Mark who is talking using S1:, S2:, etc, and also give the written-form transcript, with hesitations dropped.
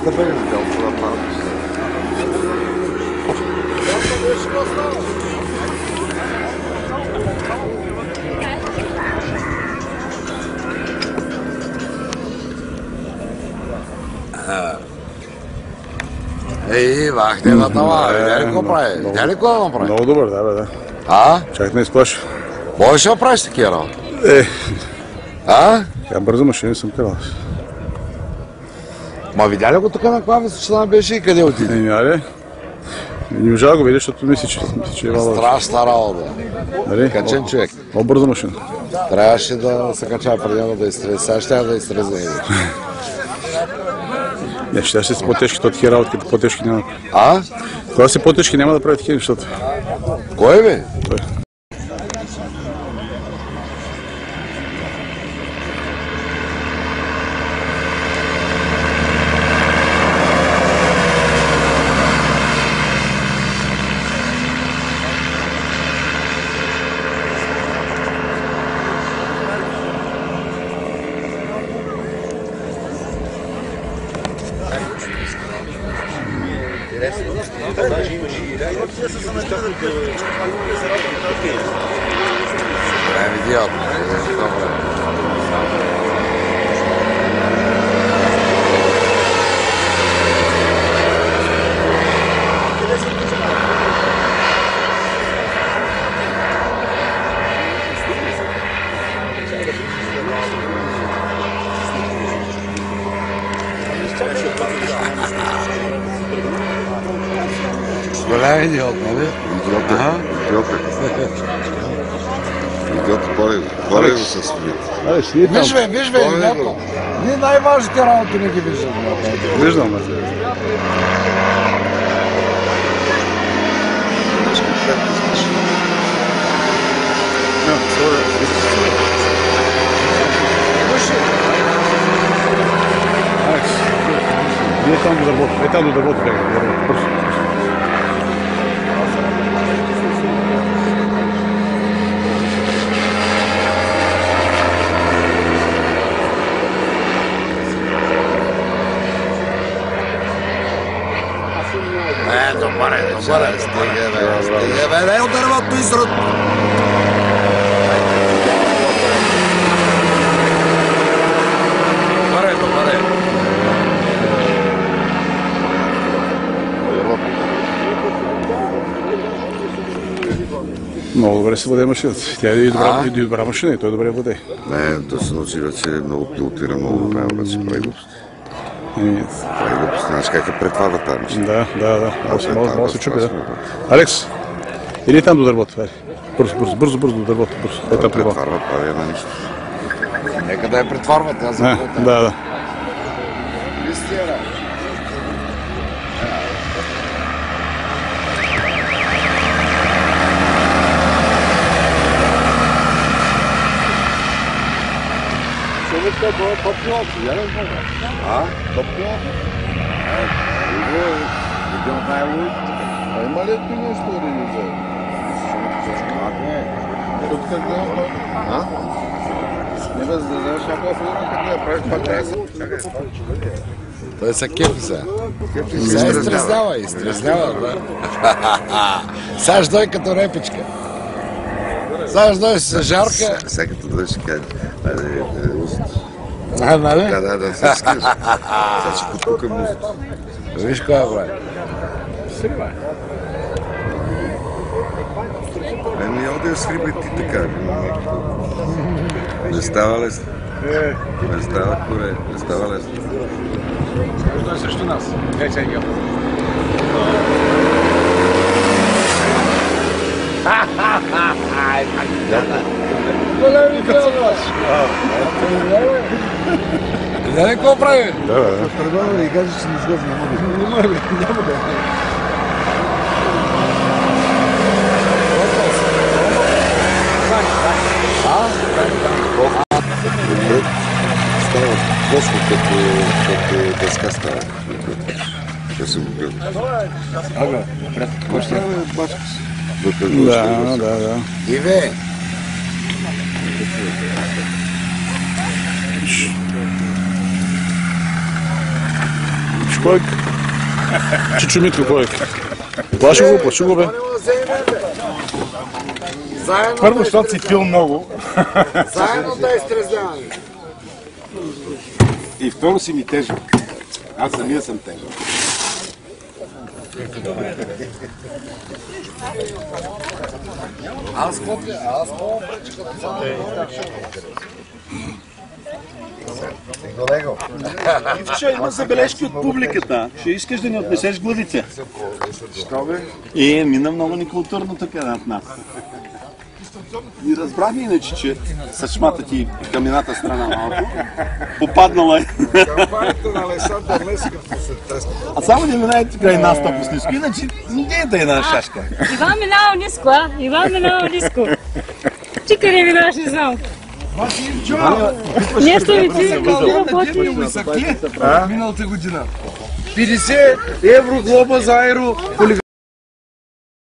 S1: да бъде видял това малко. Ей, вахте на това, видя ли какво прави? Видя ли какво направи?
S2: Много добър, да.
S1: А?
S2: Чак не изплаши.
S1: Можеш да правиш такива работи? А?
S2: Тя бърза машина съм карал.
S1: Ма видя ли го тук на каква височина беше и къде отиде?
S2: Не можа да го видя, защото мисли, че е вала.
S1: Страшна работа.
S2: Нали?
S1: Качен човек.
S2: Много бърза машина.
S1: Трябваше да се кача преди да изтрезе. Сега ще да изтрезе.
S2: Не, ще си по-тежки, то такива работи, като по-тежки няма.
S1: А?
S2: Когато си по-тежки няма да прави такива нещата.
S1: Кой бе?
S2: Той.
S1: Прям идиот. Голям идиот, нали?
S3: Идиот, горе го се свит.
S1: Виж бе, някой. Ние най-важните работи не ги виждаме.
S2: Виждам, бе. Алекс, вие там до дървото. Там до дървото бяга.
S1: Добре. Стига бе, не от дървото изрод. Добре.
S2: Много добре се владее машината. Тя е добра машина и той добре владее.
S3: Не, да се научи вече много пилотира, много правилно да си прави глупости. Прави глупости, знаеш как я претварва тази машина.
S2: Да. Може да се чупи, да. Алекс, иди там до дървото. Бързо до дървото.
S3: Претварва, прави една нищо.
S1: Нека да я претварва, тя за
S2: Да.
S1: Това е топ-пилот, я не знам. Топ-пилот? Един от най-луите. Има ли ти нещо да ви взе? Тук как гледам това? Не бе, за да вземеш някаква фирма, как да правиш това трябва. Той се кефи сега. Сега изтрезнява, да. Сега ще дой като репичка. Сега ще дой с жарка.
S3: Сега като дойде ще каже, айде,
S1: Нали?
S3: Да, сега ще кажеш. Сега ще потукам музика.
S1: Виж кой е, брат.
S3: Еми, ял да я схриба ти така. Не става лесно. Не става коре, не става лесно.
S2: Той е срещу нас. Сега.
S1: Видя ли какво прави?
S2: Да.
S1: Предлагам да ви кажа, че не сгъзна. Няма да.
S3: Става плоско като дъска става. Да се убил.
S1: Какво ще е?
S3: Бачка си.
S2: Да.
S1: Иве!
S2: Кой? Чичо Митко, кой? Плаши го, бе.
S4: Първо, защото си пил много.
S1: Заедно да изтрезвяваме.
S4: И второ си ми тежък. Аз самия съм тежък.
S1: Аз мога пречи като това.
S5: Ивчо, има забележки от публиката. Ще искаш да ни отнесеш главица?
S4: Що бе?
S5: Мина много некултурно така над нас. И разбрахме иначе, че с шмата ти камената страна малко. Попаднала е.
S4: Кампанията на Александър Лесков се треска.
S5: А само не минайте край нас толкова ниско, иначе не да е на шашка.
S6: Иван минава ниско, а? Иван минава ниско. Ти къде минаваш, не знам. Нещо ви ти работи.
S4: Миналата година. 50 евро глоба за аеро.